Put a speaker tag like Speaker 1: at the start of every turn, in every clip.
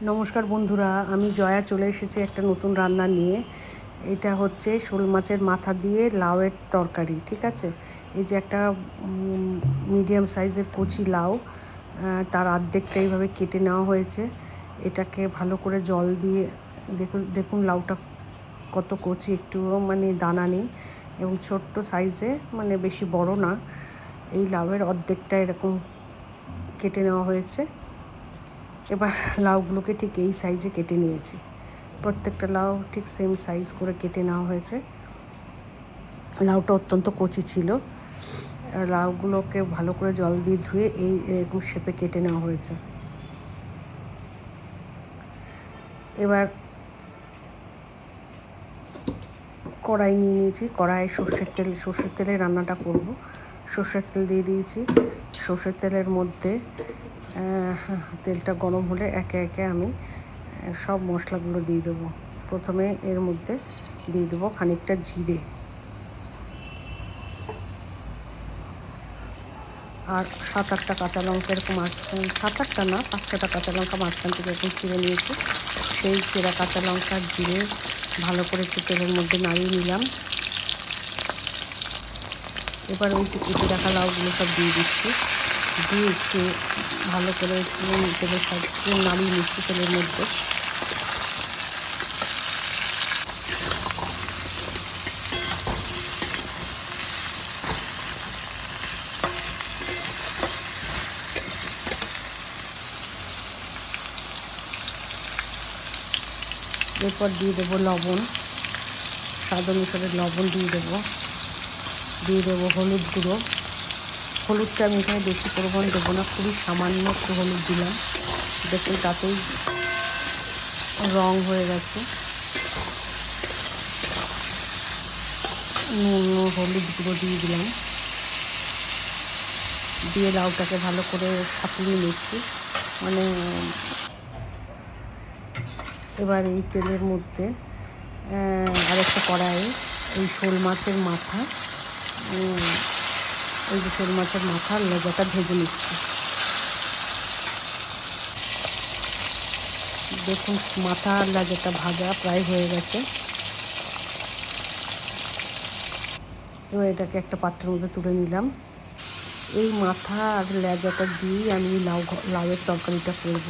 Speaker 1: নমস্কার বন্ধুরা, আমি জয়া চলে এসেছি একটা নতুন রান্না নিয়ে। এটা হচ্ছে শোল মাছের মাথা দিয়ে লাউয়ের তরকারি। ঠিক আছে, এই যে একটা মিডিয়াম সাইজের কচি লাউ, তার অর্ধেকটা এইভাবে কেটে নেওয়া হয়েছে। এটাকে ভালো করে জল দিয়ে দেখুন লাউটা কত কচি, একটুও মানে দানা নেই এবং ছোট্ট সাইজে, মানে বেশি বড় না। এই লাউয়ের অর্ধেকটা এরকম কেটে নেওয়া হয়েছে। এবার লাউগুলোকে ঠিক এই সাইজে কেটে নিয়েছি। প্রত্যেকটা লাউ ঠিক সেম সাইজ করে কেটে নেওয়া হয়েছে। লাউটা অত্যন্ত কচি ছিল। লাউগুলোকে ভালো করে জল দিয়ে ধুয়ে এরকম শেপে কেটে নেওয়া হয়েছে। এবার কড়াই নিয়ে নিয়েছি। কড়াইয়ে সর্ষের তেলে রান্নাটা করব। সর্ষের তেল দিয়ে দিয়েছি। সর্ষের তেলের মধ্যে তেলটা গরম হলে একে একে আমি সব মশলাগুলো দিয়ে দেবো। প্রথমে এর মধ্যে দিয়ে দেবো খানিকটা জিরে আর 7-8টা কাঁচা লঙ্কা, এরকম 7-8টা না, 5-6টা কাঁচা লঙ্কা মাঝখান থেকে এরকম ছিঁড়ে নিয়েছি। সেই চেরা কাঁচা লঙ্কা জিরে ভালো করে একটু তেলের মধ্যে নাড়িয়ে নিলাম। এবার ওই কেটে রাখা লাউগুলো সব দিয়ে দিচ্ছি। দিয়ে একটু ভালো করে তেলের সাথে নাড়িয়ে নিচ্ছি তেলের মধ্যে। এরপর দিয়ে দেবো লবণ, স্বাদ অনুসারে লবণ দিয়ে দেবো হলুদ গুঁড়ো। হলুদটা আমি এখানে বেশি পরিমাণ দেবো না, খুবই সামান্য একটু হলুদ দিলাম। দেখুন তাতেই রং হয়ে গেছে। নুন হলুদ গুঁড়ো দিয়ে দিলাম, দিয়ে লাউটাকে ভালো করে সাঁতলিয়ে নিচ্ছি। মানে এবার এই তেলের মধ্যে আরেকটা কড়াইয়ে এই শোল মাছের মাথা, এই যে শোল মাছের মাথার লেজাটা ভেজে নিচ্ছি। দেখুন মাথার লেজাটা ভাজা প্রায় হয়ে গেছে। এবার এটাকে একটা পাত্রের মধ্যে তুলে নিলাম। এই মাথা আর লেজাটা দিয়েই আমি লাউয়ের তরকারিটা করব।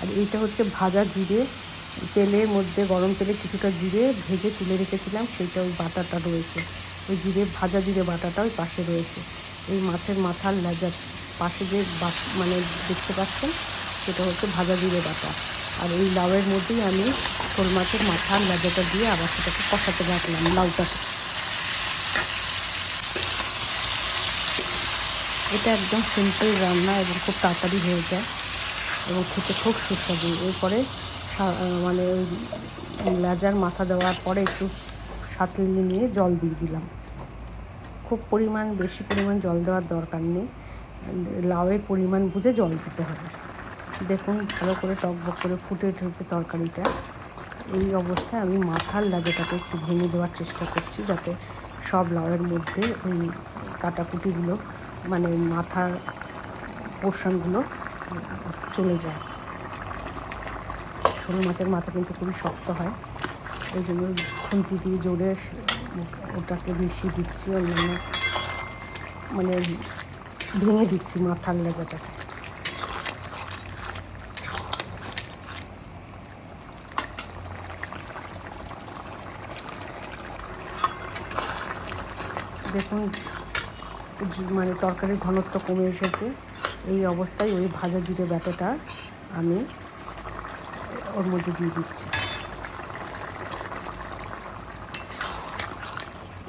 Speaker 1: আর এইটা হচ্ছে ভাজা জিরে, তেলের মধ্যে গরম তেলে কিছুটা জিরে ভেজে তুলে রেখেছিলাম, সেইটা ওই বাটাটা রয়েছে। ওই ভাজা জিরে বাটাটা ওই পাশে রয়েছে। এই মাছের মাথার লেজার পাশে যে মানে দেখতে পাচ্ছেন, সেটা হচ্ছে ভাজা জিরে বাটা। আর এই লাউয়ের মধ্যেই আমি শোল মাছের মাথার লেজাটা দিয়ে আবার সেটাকে কষাতে রাখলাম লাউটাকে। এটা একদম সিম্পল রান্না এবং খুব তাড়াতাড়ি হয়ে যায় এবং খেতে খুব সুস্বাদু। এরপরে মানে ওই লেজার মাথা দেওয়ার পরে একটু সাঁতলিয়ে নিয়ে জল দিয়ে দিলাম। খুব বেশি পরিমাণ জল দেওয়ার দরকার নেই, লাউয়ের পরিমাণ বুঝে জল দিতে হবে। দেখুন ভালো করে টকবক করে ফুটে উঠেছে তরকারিটা। এই অবস্থায় আমি মাথার লেজাটাকে একটু ভেঙে দেওয়ার চেষ্টা করছি, যাতে সব লাউয়ের মধ্যে ওই কাটাকুটিগুলো, মানে মাথার পোর্শনগুলো চলে যায়। শোল মাছের মাথা কিন্তু খুবই শক্ত হয়, ওই জন্য খুন্তি দিয়ে জোরে ওটাকে মিশিয়ে দিচ্ছি, অন্যান্য মানে ভেঙে দিচ্ছি মাথার লেজাটাকে। দেখুন মানে তরকারির ঘনত্ব কমে এসেছে। এই অবস্থায় ওই ভাজা জিরে বাটাটা আমি ওর মধ্যে দিয়ে দিচ্ছি।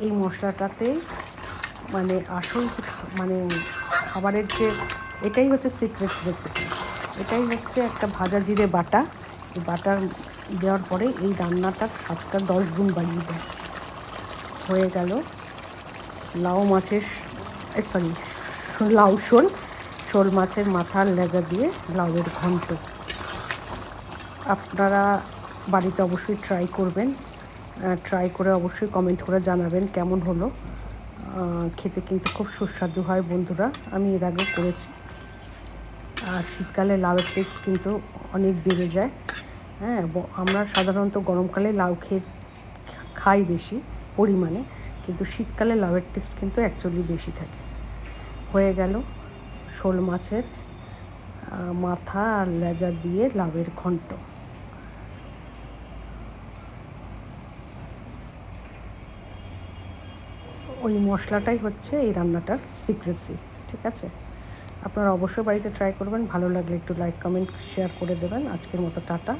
Speaker 1: এই মশলাটাতে মানে আসল যে মানে খাবারের যে, এটাই হচ্ছে সিক্রেট রেসিপি। এটাই হচ্ছে একটা ভাজা জিরে বাটা। এই বাটার দেওয়ার পরে এই রান্নাটার স্বাদটা 10 গুণ বাড়িয়ে দেয়। হয়ে গেল শোল মাছের মাথার লেজা দিয়ে লাউয়ের ঘন্ট। আপনারা বাড়িতে অবশ্যই ট্রাই করবেন। ট্রাই করে অবশ্যই কমেন্ট করে জানাবেন কেমন হলো। খেতে কিন্তু খুব সুস্বাদু হয় বন্ধুরা, আমি এর আগেও করেছি। আর শীতকালে লাউয়ের টেস্ট কিন্তু অনেক বেড়ে যায়। হ্যাঁ, আমরা সাধারণত গরমকালে লাউ খাই বেশি পরিমাণে, কিন্তু শীতকালে লাউয়ের টেস্ট কিন্তু অ্যাকচুয়ালি বেশি থাকে। হয়ে গেল শোল মাছের মাথা আর লেজা দিয়ে লাউয়ের ঘন্ট। ওই মশলাটাই হচ্ছে এই রান্নাটার সিক্রেসি, ঠিক আছে? আপনারা অবশ্যই বাড়িতে ট্রাই করবেন। ভালো লাগলে একটু লাইক, কমেন্ট, শেয়ার করে দেবেন। আজকের মতো টাটা।